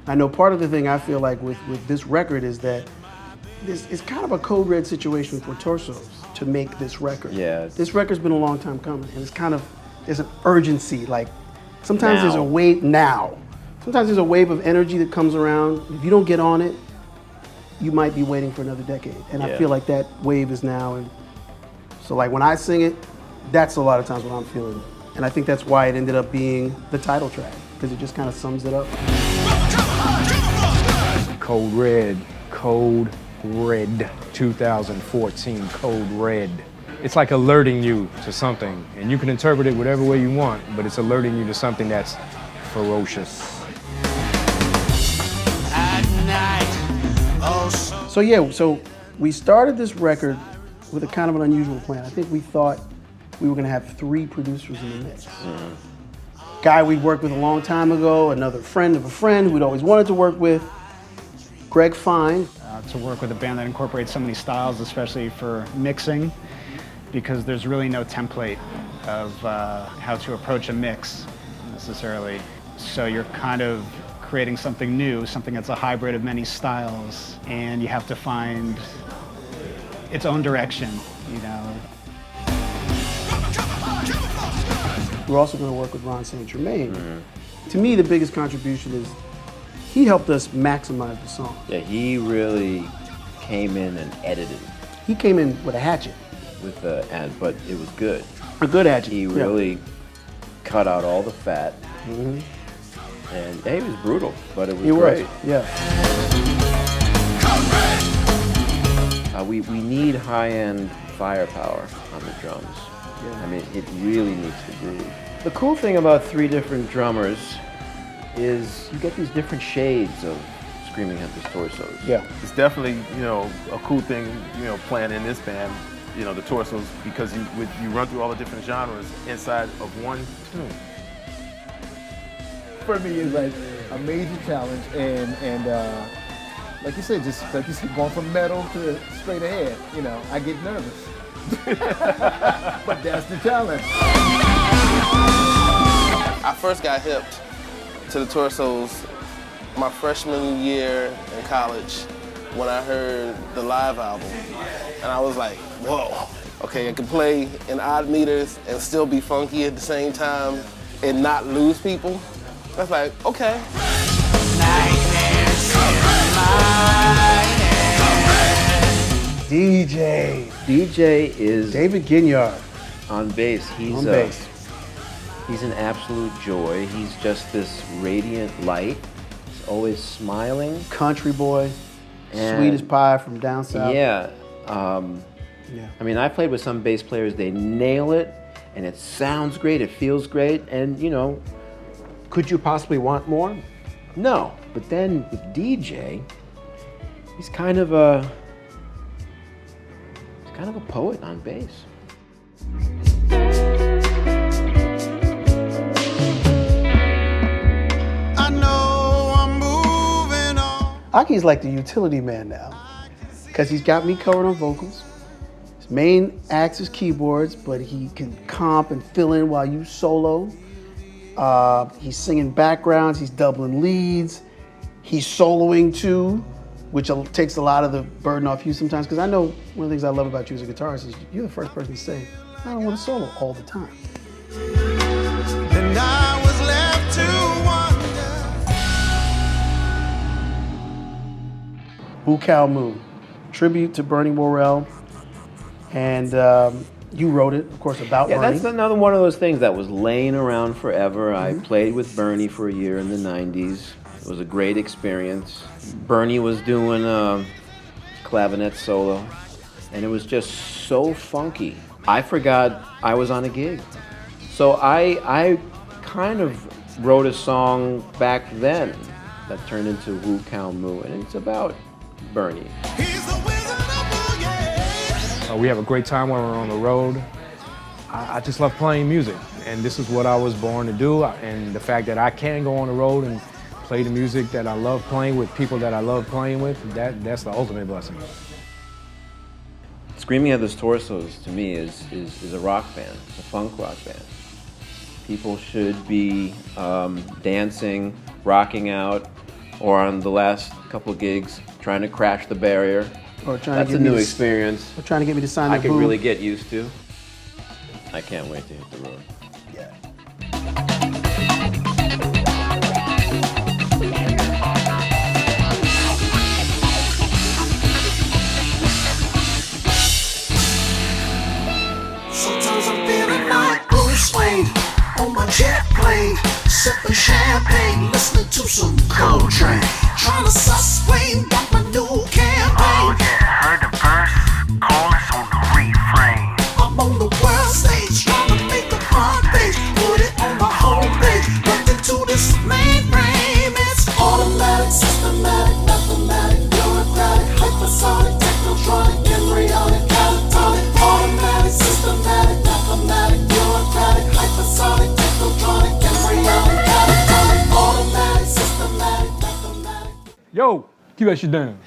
I know part of the thing I feel like with this record is that it's kind of a code red situation for Torsos to make this record. Yeah. This record's been a long time coming, and it's kind of, there's an urgency. Like, sometimes there's a Now. wave now. Sometimes there's a wave of energy that comes around. If you don't get on it, you might be waiting for another decade. And I Yeah. feel like that wave is now. And so like when I sing it, that's a lot of times what I'm feeling. And I think that's why it ended up being the title track, because it just kind of sums it up. Code Red, 2014, Code Red. It's like alerting you to something, and you can interpret it whatever way you want, but it's alerting you to something that's ferocious. So yeah, so we started this record with a kind of an unusual plan. I think we thought we were gonna have 3 producers in the mix. Guy we'd worked with a long time ago, another friend of a friend we'd always wanted to work with, Greg Fine. To work with a band that incorporates so many styles, especially for mixing, because there's really no template of how to approach a mix necessarily. So you're kind of creating something new, something that's a hybrid of many styles, and you have to find its own direction, you know. We're also going to work with Ron St. Germain. To me, the biggest contribution is he helped us maximize the song. Yeah, he really came in and edited He came in with a hatchet. with but it was good. A good hatchet. He yeah. really cut out all the fat. And he was brutal, but it was great. Was, yeah. We need high-end firepower on the drums. Yeah. I mean, it really needs to groove. The cool thing about 3 different drummers is you get these different shades of Screaming Headless Torsos. Yeah. It's definitely, you know, a cool thing, you know, playing in this band, you know, the Torsos, because you run through all the different genres inside of one tune. For me, it's like a major challenge, and like you said, just like you said, going from metal to straight ahead. You know, I get nervous, but that's the challenge. I first got hipped to the Torsos my freshman year in college when I heard the live album, and I was like, whoa, okay, I can play in odd meters and still be funky at the same time and not lose people. I was like, okay. DJ is Дэвид Ginyard on bass. He's He's an absolute joy. He's just this radiant light. He's always smiling. Country boy, And sweet as pie from down south. Yeah. Yeah. I mean, I played with some bass players. They nail it, and it sounds great. It feels great, and you know, could you possibly want more? No. But then with DJ, he's kind of a poet on bass. Akie's like the utility man now, because he's got me covered on vocals. His main acts is keyboards, but he can comp and fill in while you solo. He's singing backgrounds, he's doubling leads, he's soloing too, which takes a lot of the burden off you sometimes, because I know one of the things I love about you as a guitarist is you're the first person to say, I don't want to solo all the time. Then I was left to wonder. Who Cow Moo, tribute to Bernie Worrell, and you wrote it, of course, about Bernie. Yeah, that's another one of those things that was laying around forever. I played with Bernie for a year in the 90s. It was a great experience. Bernie was doing a clavinet solo, and it was just so funky. I forgot I was on a gig. So I kind of wrote a song back then that turned into Who Cow Moo, and it's about Bernie. We have a great time when we're on the road. I just love playing music, and this is what I was born to do. And the fact that I can go on the road and play the music that I love playing with people that I love playing with, that's the ultimate blessing. Screaming Headless Torsos to me is a rock band, a funk rock band. People should be dancing, rocking out, or on the last couple gigs, trying to crash the barrier. Or trying That's to a get me new to, experience. Or trying to get me to sign I the could boo. really get used to. I can't wait to hit the road. Yeah. Sometimes I'm feeling like Bruce Wayne on my jet plane, sipping champagne, listening to some Coltrane, trying to sustain back my new campaign. Oh yeah, heard the verse, chorus on the refrain. I'm on the world stage, trying to make a front page, put it on my home page, plugged into this mainframe. It's automatic, systematic, mathematic, bureaucratic, hypersonic, technotronic, embryonic, catatonic, automatic, systematic, mathematic, bureaucratic, hypersonic, technotronic, embryonic, catatonic, automatic, systematic, mathematic. Yo, keep that shit down.